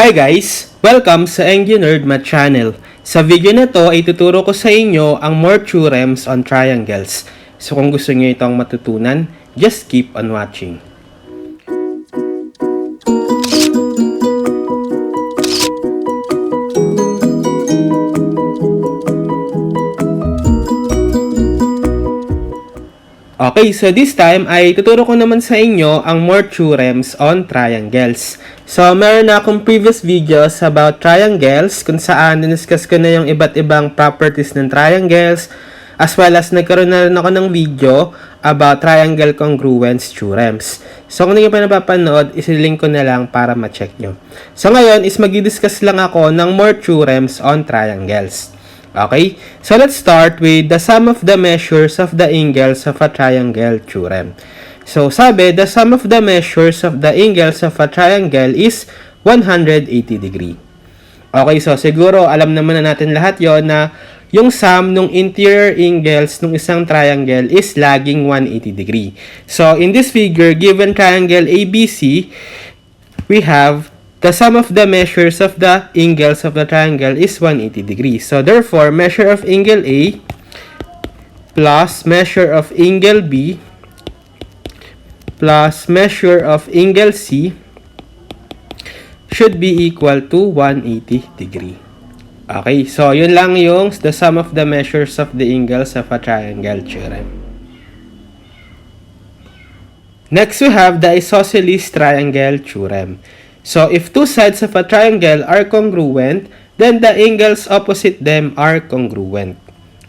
Hi guys! Welcome sa enginerdmath channel. Sa video na to ay tuturo ko sa inyo ang more theorems on triangles. So kung gusto niyo itong matutunan, just keep on watching. Okay, so this time ay tuturo ko naman sa inyo ang more theorems on triangles. So, meron na akong previous videos about triangles kung saan diniscuss ko na yung iba't ibang properties ng triangles, as well as nagkaroon na rin ako ng video about triangle congruence theorems. So, kung hindi pa napapanood, isilink ko na lang para ma-check nyo. So, ngayon is mag-discuss lang ako ng more theorems on triangles. Okay, so let's start with the sum of the measures of the angles of a triangle theorem. So sabi, the sum of the measures of the angles of a triangle is 180 degree. Okay, so siguro alam naman na natin lahat yon na yung sum ng interior angles ng isang triangle is laging 180 degree. So in this figure, given triangle ABC, we have the sum of the measures of the angles of the triangle is 180 degrees. So therefore, measure of angle A plus measure of angle B plus measure of angle C should be equal to 180 degree. Okay, so yun lang yung the sum of the measures of the angles of a triangle theorem. Next, we have the Isosceles Triangle theorem. So, if two sides of a triangle are congruent, then the angles opposite them are congruent.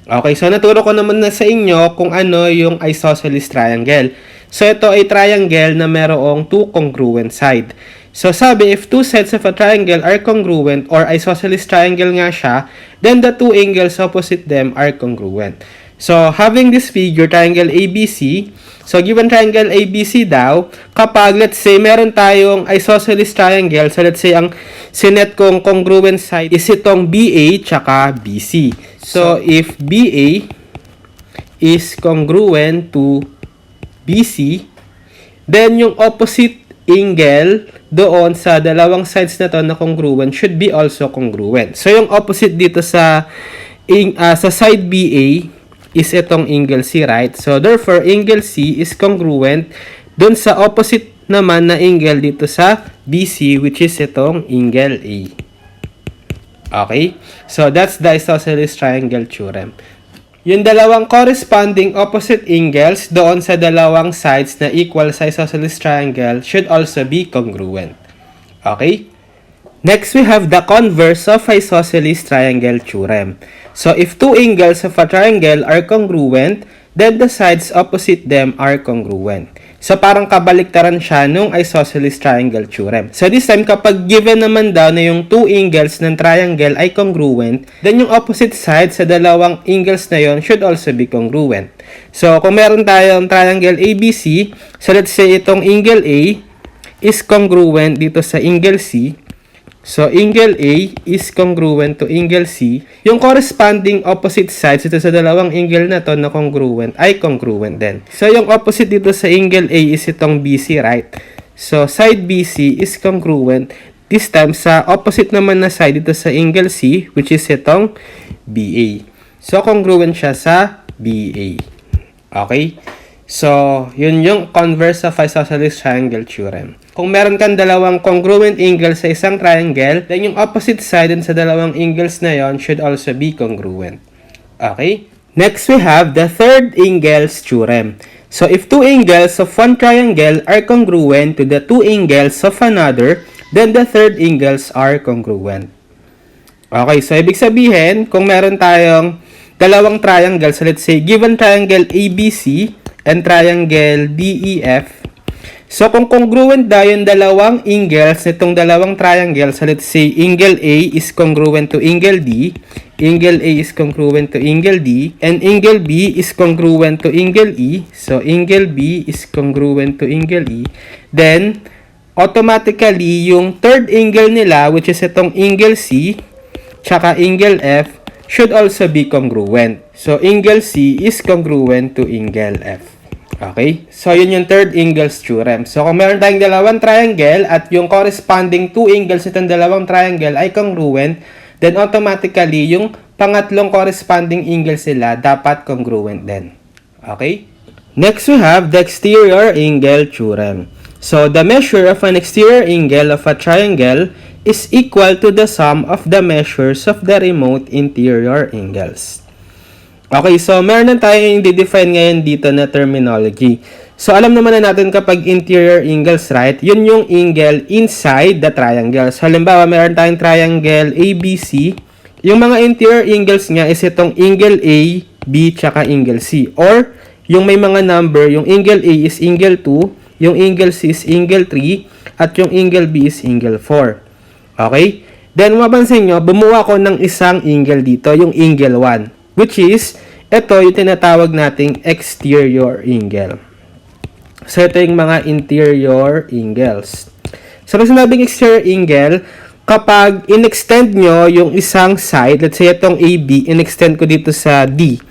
Okay, so naturo ko naman na sa inyo kung ano yung isosceles triangle. So, ito ay triangle na merong two congruent side. So, sabi, if two sides of a triangle are congruent or isosceles triangle nga siya, then the two angles opposite them are congruent. So, having this figure, triangle ABC, so given triangle ABC daw, kapag let's say meron tayong isosceles triangle, so let's say ang sinet kong congruent side is itong BA tsaka BC. So, if BA is congruent to BC, then yung opposite angle doon sa dalawang sides na to na congruent should be also congruent. So, yung opposite dito sa side BA is itong angle C, right? So, therefore, angle C is congruent dun sa opposite naman na angle dito sa BC, which is itong angle A. Okay? So, that's the isosceles triangle theorem. Yung dalawang corresponding opposite angles doon sa dalawang sides na equal sa isosceles triangle should also be congruent. Okay? Next, we have the converse of isosceles triangle theorem. So, if two angles of a triangle are congruent, then the sides opposite them are congruent. So, parang kabaliktaran siya nung isosceles triangle theorem. So, this time, kapag given naman daw na yung two angles ng triangle ay congruent, then yung opposite sides sa dalawang angles na yon should also be congruent. So, kung meron tayong triangle ABC, so let's say itong angle A is congruent dito sa angle C. So, angle A is congruent to angle C. Yung corresponding opposite sides dito sa dalawang angle na to na congruent ay congruent din. So, yung opposite dito sa angle A is itong BC, right? So, side BC is congruent. This time, sa opposite naman na side dito sa angle C, which is itong BA. So, congruent siya sa BA. Okay? So, yun yung converse of isosceles triangle theorem. Kung meron kang dalawang congruent angles sa isang triangle, then yung opposite side din sa dalawang angles na yon should also be congruent. Okay? Next, we have the third angles theorem. So, if two angles of one triangle are congruent to the two angles of another, then the third angles are congruent. Okay, so ibig sabihin, kung meron tayong dalawang triangles, so let's say, given triangle ABC and triangle DEF, so, kung congruent daw yung dalawang angles nitong dalawang triangles, so let's say, angle A is congruent to angle D, angle A is congruent to angle D, and angle B is congruent to angle E, so, angle B is congruent to angle E, then, automatically, yung third angle nila, which is itong angle C, tsaka angle F, should also be congruent. So, angle C is congruent to angle F. Okay? So, yun yung third angles theorem. So, kung meron tayong dalawang triangle at yung corresponding two angles nitong dalawang triangle ay congruent, then automatically, yung pangatlong corresponding angles nila dapat congruent din. Okay? Next, we have the exterior angle theorem. So, the measure of an exterior angle of a triangle is equal to the sum of the measures of the remote interior angles. Okay, so meron na tayong i-define ngayon dito na terminology. So, alam naman na natin kapag interior angles, right? Yun yung angle inside the triangle. So, halimbawa, meron tayong triangle ABC. Yung mga interior angles niya is itong angle A, B, tsaka angle C. Or, yung may mga number, yung angle A is angle 2, yung angle C is angle 3, at yung angle B is angle 4. Okay? Then, mapansin nyo, bumuha ko ng isang angle dito, yung angle 1. Which is, ito yung tinatawag nating exterior angle. So, ito yung mga interior angles. So, pag sinabing exterior angle, kapag in-extend nyo yung isang side, let's say itong AB, in-extend ko dito sa D,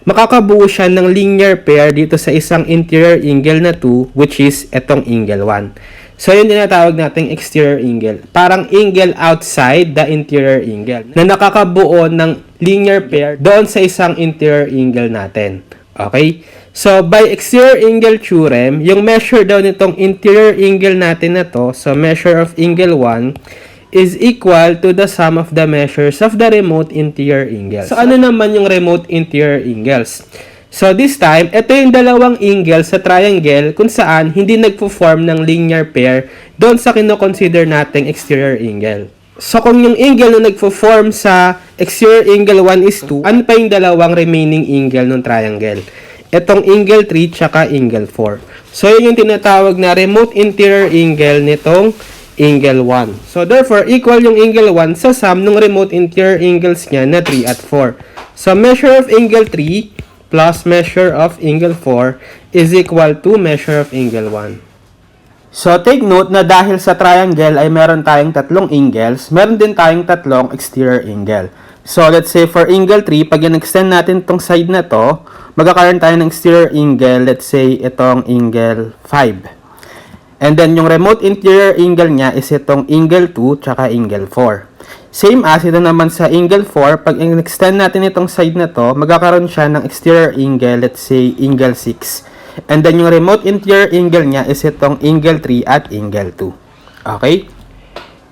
makakabuo siya ng linear pair dito sa isang interior angle na 2, which is itong angle 1. So, yun tinatawag nating exterior angle. Parang angle outside the interior angle na nakakabuo ng linear pair doon sa isang interior angle natin. Okay? So, by exterior angle theorem, yung measure daw nitong interior angle natin na to, so measure of angle 1, is equal to the sum of the measures of the remote interior angles. So, ano naman yung remote interior angles? So, this time, ito yung dalawang angle sa triangle kung saan hindi nagpo-form ng linear pair doon sa kino-consider nating exterior angle. So, kung yung angle na nagpo-form sa exterior angle 1 is 2, ano pa yung dalawang remaining angle ng triangle? Itong angle 3 tsaka angle 4. So, yun yung tinatawag na remote interior angle nitong angle 1. So, therefore, equal yung angle 1 sa sum ng remote interior angles niya na 3 at 4. So, measure of angle 3 plus measure of angle 4 is equal to measure of angle 1. So, take note na dahil sa triangle ay meron tayong tatlong angles, meron din tayong tatlong exterior angle. So, let's say for angle 3, pag in-extend natin itong side na to, magkakaroon tayo ng exterior angle, let's say itong angle 5. And then, yung remote interior angle niya is itong angle 2 tsaka angle 4. Same as ito naman sa angle 4, pag in-extend natin itong side na to, magkakaroon siya ng exterior angle, let's say angle 6. And then yung remote interior angle niya is itong angle 3 at angle 2. Okay?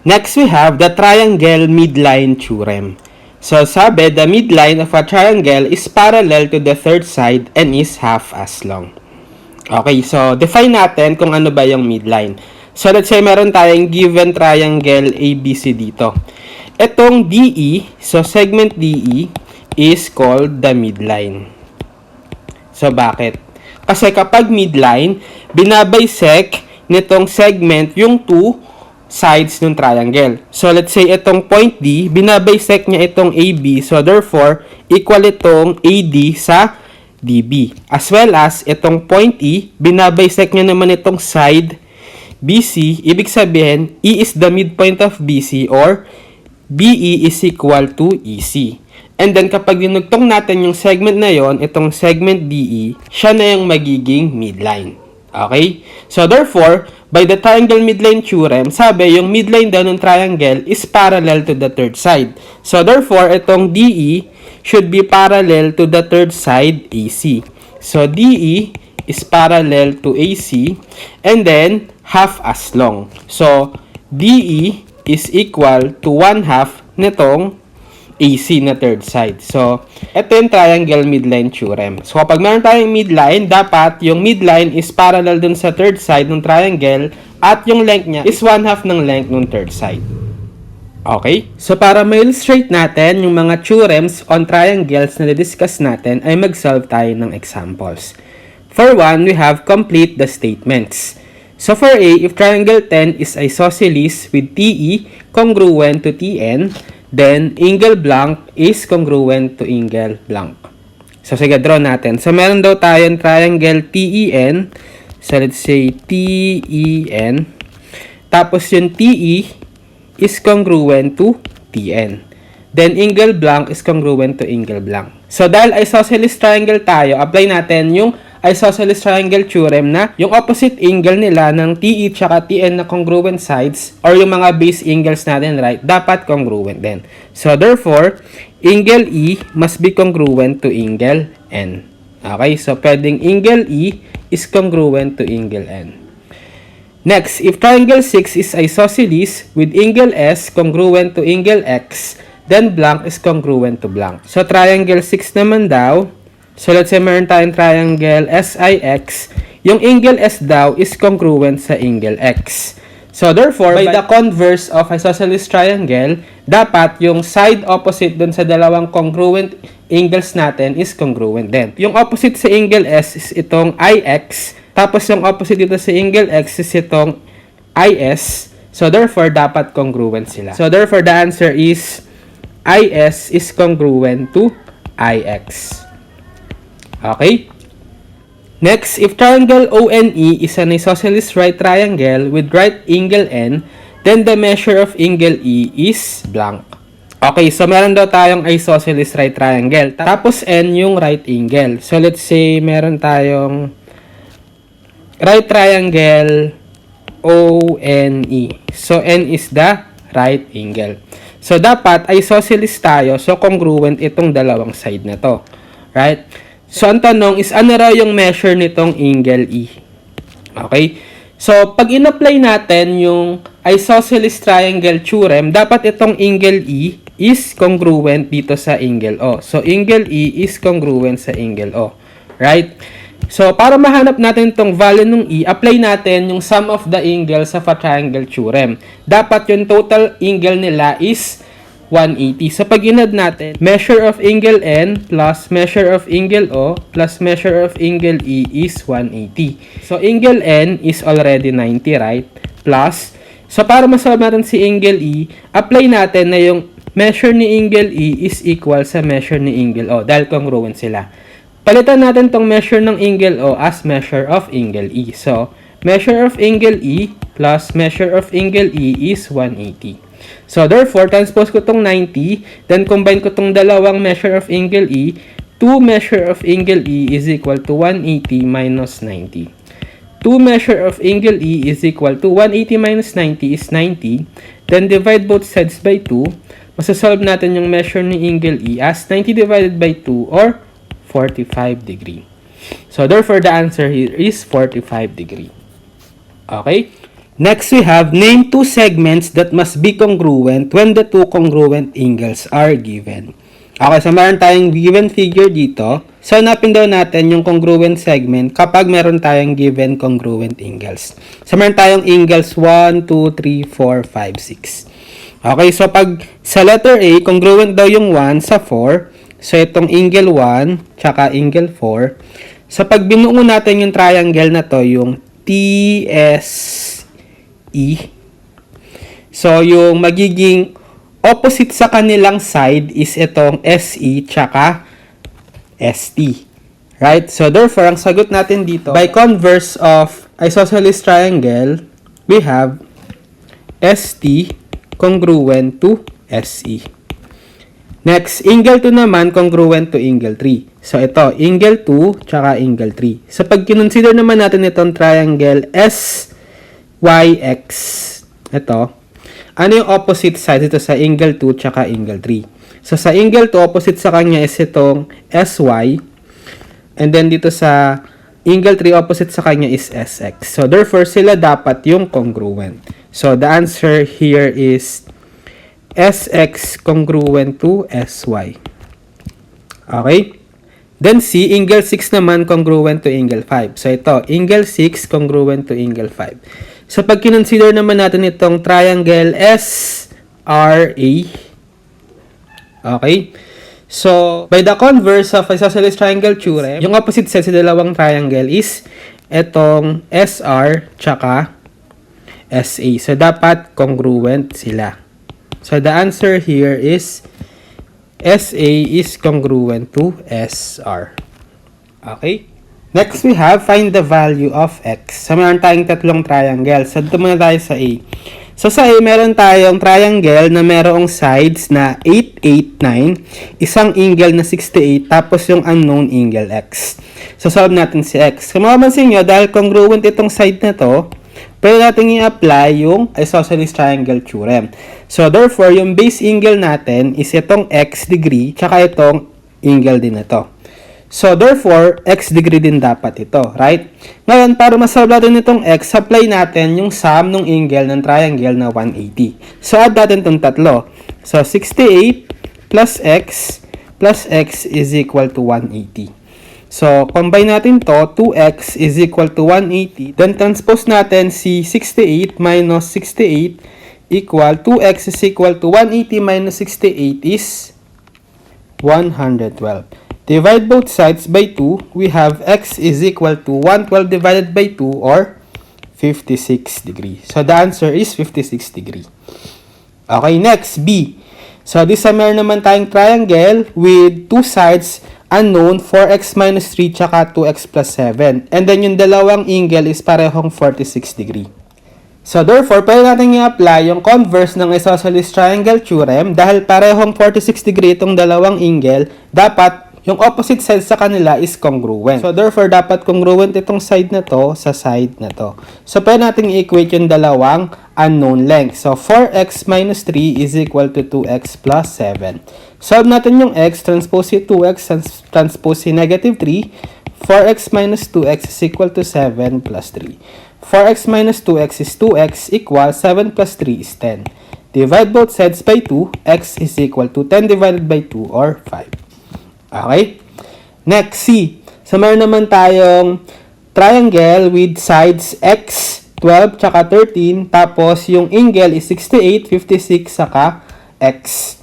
Next we have the triangle midline theorem. So sabi, the midline of a triangle is parallel to the third side and is half as long. Okay, so define natin kung ano ba yung midline. So let's say meron tayong given triangle ABC dito. Etong DE, so segment DE is called the midline. So bakit? Kasi kapag midline, binabisect nitong segment yung two sides ng triangle. So let's say itong point D, binabisect niya itong AB. So therefore, equal itong AD sa DB. As well as itong point E, binabisect niya naman itong side BC. Ibig sabihin, E is the midpoint of BC or BE is equal to EC. And then, kapag dinugtong natin yung segment na yon, itong segment DE, siya na yung magiging midline. Okay? So, therefore, by the triangle midline theorem, sabi, yung midline daw ng triangle is parallel to the third side. So, therefore, itong DE should be parallel to the third side AC. So, DE is parallel to AC and then half as long. So, DE is equal to 1/2 nitong AC na third side. So, ito yung triangle midline theorem. So, kapag meron tayong midline, dapat yung midline is parallel dun sa third side ng triangle at yung length niya is 1/2 ng length ng third side. Okay? So, para ma-illustrate natin yung mga theorems on triangles na discuss natin, ay mag-solve tayo ng examples. For one, we have complete the statements. So for A, if triangle 10 is isosceles with TE congruent to TN, then angle blank is congruent to angle blank. So sige, draw natin. So meron daw tayong triangle TEN. So let's say TEN. Tapos yung TE is congruent to TN. Then angle blank is congruent to angle blank. So dahil isosceles triangle tayo, apply natin yung Isosceles Triangle Theorem na yung opposite angle nila ng TE tsaka TN na congruent sides or yung mga base angles natin, right, dapat congruent din. So, therefore, angle E must be congruent to angle N. Okay, so pwedeng angle E is congruent to angle N. Next, if triangle 6 is isosceles with angle S congruent to angle X, then blank is congruent to blank. So, triangle 6 naman daw, so let's say meron tayong triangle SIX, yung angle S daw is congruent sa angle X. So therefore, by the converse of isosceles triangle, dapat yung side opposite dun sa dalawang congruent angles natin is congruent din. Yung opposite sa angle S is itong IX, tapos yung opposite dito sa angle X is itong IS. So therefore, dapat congruent sila. So therefore, the answer is IS is congruent to IX. Okay? Next, if triangle ONE is an isosceles right triangle with right angle N, then the measure of angle E is blank. Okay, so meron daw tayong isosceles right triangle. Tapos N yung right angle. So let's say meron tayong right triangle ONE. So N is the right angle. So dapat isosceles tayo, so congruent itong dalawang side na to. Right? So, ang tanong is, ano raw yung measure nitong angle E? Okay? So, pag in-apply natin yung isosceles triangle theorem, dapat itong angle E is congruent dito sa angle O. So, angle E is congruent sa angle O. Right? So, para mahanap natin itong value ng E, apply natin yung sum of the angles of a triangle theorem. Dapat yung total angle nila is 180. So, pag inad natin, measure of angle N plus measure of angle O plus measure of angle E is 180. So, angle N is already 90, right? Plus, so para masolve natin si angle E, apply natin na yung measure ni angle E is equal sa measure ni angle O dahil congruent sila. Palitan natin tong measure ng angle O as measure of angle E. So, measure of angle E plus measure of angle E is 180. So, therefore, transpose ko tong 90, then combine ko tong dalawang measure of angle E. 2 measure of angle E is equal to 180 minus 90. 2 measure of angle E is equal to 180 minus 90 is 90. Then, divide both sides by 2. Masasolve natin yung measure ni angle E as 90 divided by 2 or 45 degree. So, therefore, the answer here is 45 degree. Okay? Next, we have name two segments that must be congruent when the two congruent angles are given. Okay, so meron tayong given figure dito. So, hanapin daw natin yung congruent segment kapag meron tayong given congruent angles. So, meron tayong angles 1, 2, 3, 4, 5, 6. Okay, so pag sa letter A, congruent daw yung 1 sa 4. So, itong angle 1, tsaka angle 4. So, pag binuo natin yung triangle na to, yung TSE. So, yung magiging opposite sa kanilang side is itong SE tsaka ST. Right? So, therefore, ang sagot natin dito, by converse of isosceles triangle, we have ST congruent to SE. Next, angle 2 naman congruent to angle 3. So, ito, angle 2 tsaka angle 3. So, pag kinonsider naman natin itong triangle SYX, ito, ano yung opposite side dito sa angle 2 tsaka angle 3? So, sa angle 2, opposite sa kanya is itong SY. And then, dito sa angle 3, opposite sa kanya is SX. So, therefore, sila dapat yung congruent. So, the answer here is SX congruent to SY. Okay? Then, C, angle 6 naman congruent to angle 5. So, ito, angle 6 congruent to angle 5. So, pag kinonsider naman natin itong triangle SRA, okay? So, by the converse of isosceles triangle theorem, yung opposite side sa dalawang triangle is itong SR tsaka SA. So, dapat congruent sila. So, the answer here is SA is congruent to SR. Okay? Next, we have find the value of X. So, meron tayong tatlong triangle. So, dito muna tayo sa A. So sa A, meron tayong triangle na merong sides na 8, 8, 9, isang angle na 68, tapos yung unknown angle x. So solve natin si x. Kung mapapansin nyo, dahil congruent itong side na to, pwede natin i-apply yung Isosceles Triangle Theorem. So therefore, yung base angle natin is itong x degree, tsaka itong angle din na to. So, therefore, x degree din dapat ito, right? Ngayon, para masolve natin itong x, apply natin yung sum ng angle ng triangle na 180. So, add natin itong tatlo. So, 68 plus x is equal to 180. So, combine natin to, 2x is equal to 180. Then, transpose natin si 68 minus 68 equal 2x is equal to 180 minus 68 is 112. Divide both sides by 2, we have x is equal to 112 divided by 2 or 56 degrees. So, the answer is 56 degrees. Okay, next, B. So, this meron naman tayong triangle with two sides unknown, 4x minus 3 tsaka 2x plus 7. And then, yung dalawang angle is parehong 46 degrees. So, therefore, pwede natin i-apply yung converse ng Isosceles Triangle Theorem dahil parehong 46 degree itong dalawang angle, dapat yung opposite side sa kanila is congruent. So, therefore, dapat congruent itong side na to sa side na to. So, pwede natin i-equate yung dalawang unknown length. So, 4x minus 3 is equal to 2x plus 7. Solve natin yung x, transpose si 2x, transpose si negative 3. 4x minus 2x is equal to 7 plus 3. 4x minus 2x is 2x equal 7 plus 3 is 10. Divide both sides by 2, x is equal to 10 divided by 2 or 5. Okay? Next, C. So, meron naman tayong triangle with sides x, 12, tsaka 13. Tapos, yung angle is 68, 56, saka x.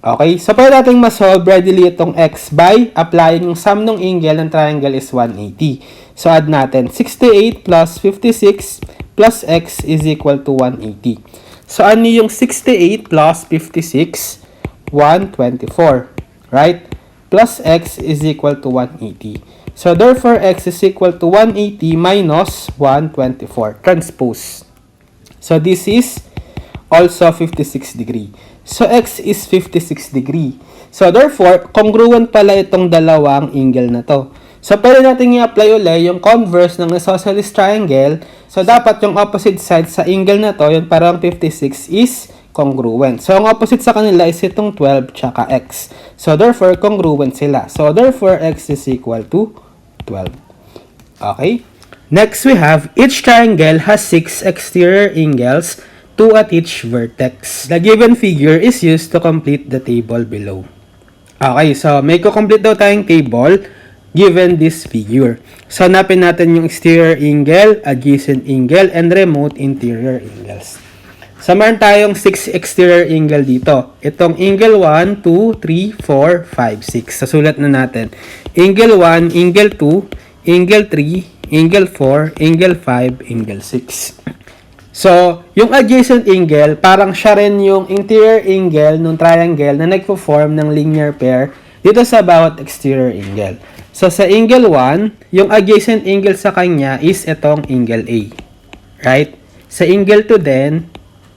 Okay? So, pwede natin masolve readily itong x by applying yung sum ng angle ng triangle is 180. So, add natin 68 plus 56 plus x is equal to 180. So, ano yung 68 plus 56? 124. Right? Plus x is equal to 180. So, therefore, x is equal to 180 minus 124. Transpose. So, this is also 56 degree. So, x is 56 degree. So, therefore, congruent pala itong dalawang angle na to. So, pwede natin i-apply ulit yung converse ng isosceles triangle. So, dapat yung opposite side sa angle na to, yung parang 56 is congruent. So, ang opposite sa kanila is itong 12 tsaka x. So, therefore, congruent sila. So, therefore, x is equal to 12. Okay? Next, we have each triangle has 6 exterior angles, 2 at each vertex. The given figure is used to complete the table below. Okay, so may complete daw tayong table given this figure. So, hanapin natin yung exterior angle, adjacent angle, and remote interior angles. So, meron tayong 6 exterior angle dito. Itong angle 1, 2, 3, 4, 5, 6. Sasulat na natin. Angle 1, angle 2, angle 3, angle 4, angle 5, angle 6. So, yung adjacent angle, parang siya rin yung interior angle ng triangle na nagpo-form ng linear pair dito sa bawat exterior angle. So, sa angle 1, yung adjacent angle sa kanya is itong angle A. Right? Sa angle 2 din,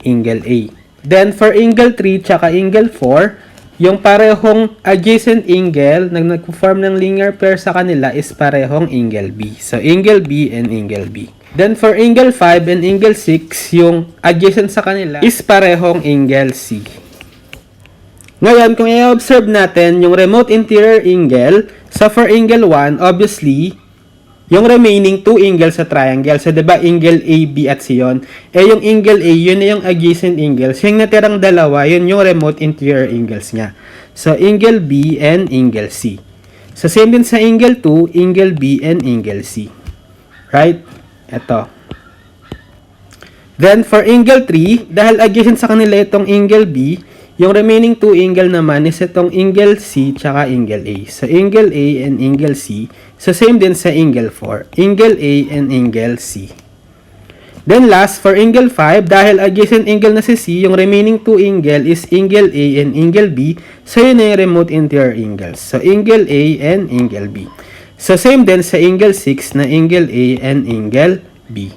angle A. Then, for angle 3 tsaka angle 4, yung parehong adjacent angle na nagpo-form ng linear pair sa kanila is parehong angle B. So, angle B and angle B. Then, for angle 5 and angle 6, yung adjacent sa kanila is parehong angle C. Ngayon, kung i-observe natin yung remote interior angle, so for angle 1, obviously, yung remaining 2 angles sa triangle, so diba angle A, B at C yun, yung angle A, yun na yung adjacent angles. Yung natirang dalawa, yun yung remote interior angles niya. So, angle B and angle C. So, same din sa angle 2, angle B and angle C. Right? Ito. Then, for angle 3, dahil adjacent sa kanila itong angle B, yung remaining 2 angle naman is itong angle C tsaka angle A. So, angle A and angle C. So, same din sa angle 4. Angle A and angle C. Then, last, for angle 5, dahil adjacent angle na si C, yung remaining 2 angle is angle A and angle B. So, yun na yung remote interior angles. So, angle A and angle B. So, same din sa angle 6 na angle A and angle B.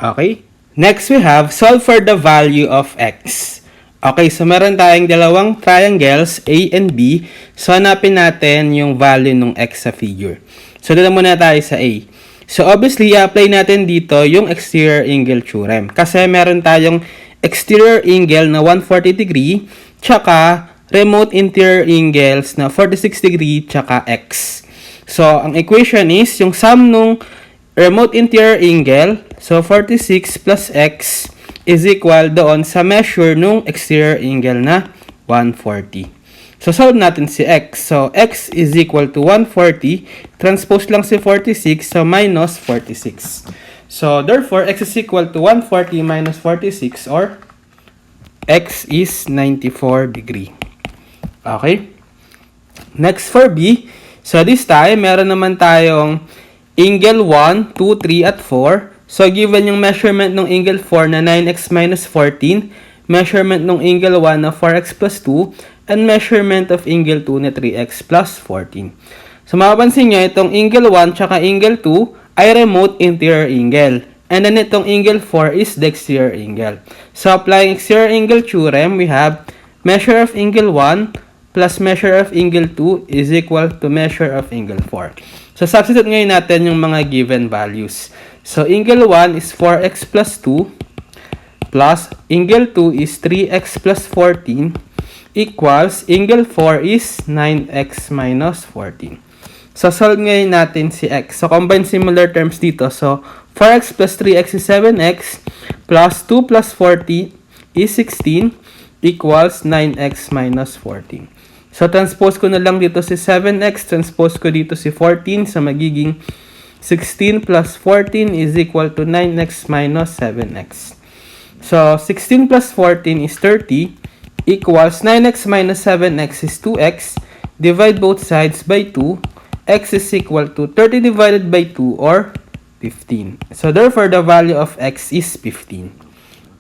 Okay? Next, we have solve for the value of x. Okay, so meron tayong dalawang triangles, A and B. So, hanapin natin yung value ng x sa figure. So, dito muna tayo sa A. So, obviously, i-apply natin dito yung exterior angle theorem. Kasi meron tayong exterior angle na 140 degree, tsaka remote interior angles na 46 degree, tsaka x. So, ang equation is yung sum nung remote interior angle, so 46 plus x is equal doon sa measure nung exterior angle na 140. So, solve natin si x. So, x is equal to 140. Transpose lang si 46, so minus 46. So, therefore, x is equal to 140 minus 46, or x is 94 degree. Okay? Next for B. So, this time, meron naman tayong angle 1, 2, 3, at 4. So, given yung measurement ng angle 4 na 9x minus 14, measurement ng angle 1 na 4x plus 2, and measurement of angle 2 na 3x plus 14. So, mapapansin nyo, itong angle 1 tsaka angle 2 ay remote interior angle. And then, itong angle 4 is the exterior angle. So, applying exterior angle theorem, we have measure of angle 1 plus measure of angle 2 is equal to measure of angle 4. So, substitute ngayon natin yung mga given values. So, angle 1 is 4x plus 2 plus angle 2 is 3x plus 14 equals angle 4 is 9x minus 14. So, solve ngayon natin si x. So, combine similar terms dito. So, 4x plus 3x is 7x plus 2 plus 40 is 16 equals 9x minus 14. So, transpose ko na lang dito si 7x, transpose ko dito si 14, so magiging 16 plus 14 is equal to 9x minus 7x. So, 16 plus 14 is 30, equals 9x minus 7x is 2x, divide both sides by 2, x is equal to 30 divided by 2, or 15. So, therefore, the value of x is 15.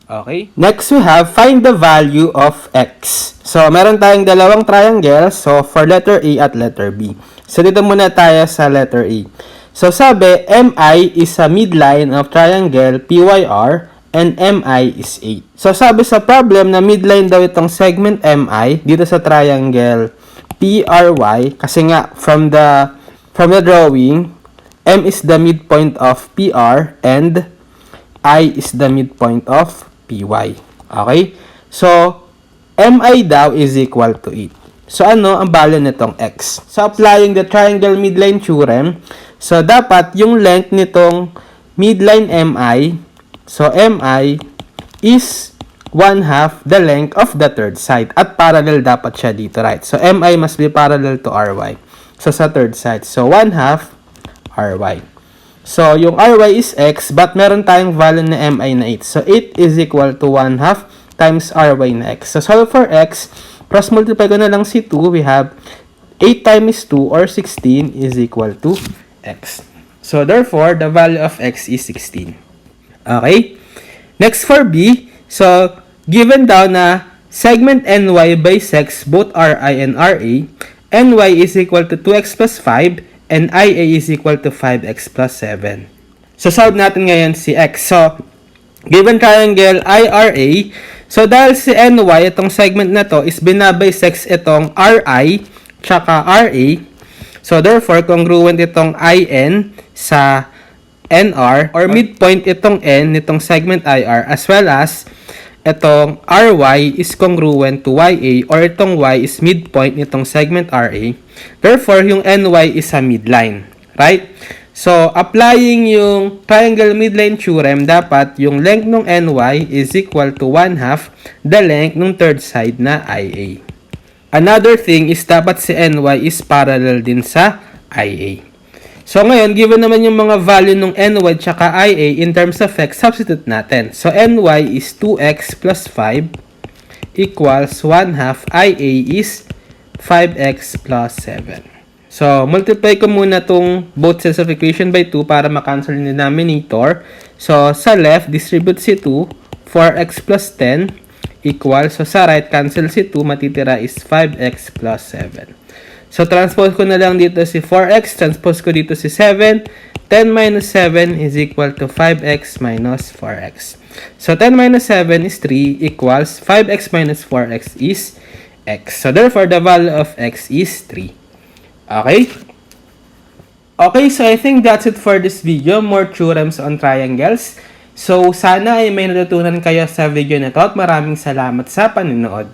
Okay. Next, we have find the value of x. So, meron tayong dalawang triangle. So, for letter A at letter B. So, dito muna tayo sa letter A. So, sabi, MI is a midline of triangle PYR and MI is 8. So, sabi sa problem na midline daw itong segment MI dito sa triangle PRY. Kasi nga, from the drawing, M is the midpoint of PR and I is the midpoint of PY. Okay? So, MI daw is equal to 8. So, ano ang value nitong x? So, applying the triangle midline theorem, so, dapat yung length nitong midline MI, so, MI is 1/2 the length of the third side. At parallel dapat siya dito, right? So, MI must be parallel to RY. So, sa third side. So, 1/2 RY. So, yung RY is x, but meron tayong value na MI na 8. So, 8 is equal to 1/2 times RY na x. So, solve for x, cross multiply ko na lang si 2, we have 8 times 2 or 16 is equal to x. So, therefore, the value of x is 16. Okay? Next for B, so, given daw na segment NY bisects both RI and RA, NY is equal to 2x plus 5, and IA is equal to 5x plus 7. So, solve natin ngayon si x. So, given triangle IRA, so dahil si NY, itong segment na to, is binabisects itong RI, tsaka RA. So, therefore, congruent itong IN sa NR, or midpoint itong N, nitong segment IR, as well as itong RY is congruent to YA, or itong Y is midpoint nitong segment RA. Therefore, yung NY is a midline. Right? So, applying yung triangle midline theorem, dapat yung length ng NY is equal to 1/2 the length ng third side na IA. Another thing is dapat si NY is parallel din sa IA. So, ngayon, given naman yung mga value ng NY tsaka IA in terms of x, substitute natin. So, NY is 2x plus 5 equals 1/2 IA is 5x plus 7. So, multiply ko muna tong both sides of equation by 2 para makancel yung denominator. So, sa left, distribute si 2, 4x plus 10 equals, so sa right, cancel si 2, matitira is 5x plus 7. So, transpose ko na lang dito si 4x, transpose ko dito si 7. 10 minus 7 is equal to 5x minus 4x. So 10 minus 7 is 3 equals 5x minus 4x is x. So therefore, the value of x is 3. Okay? Okay, so I think that's it for this video. More theorems on triangles. So sana ay may natutunan kayo sa video na to at maraming salamat sa panonood.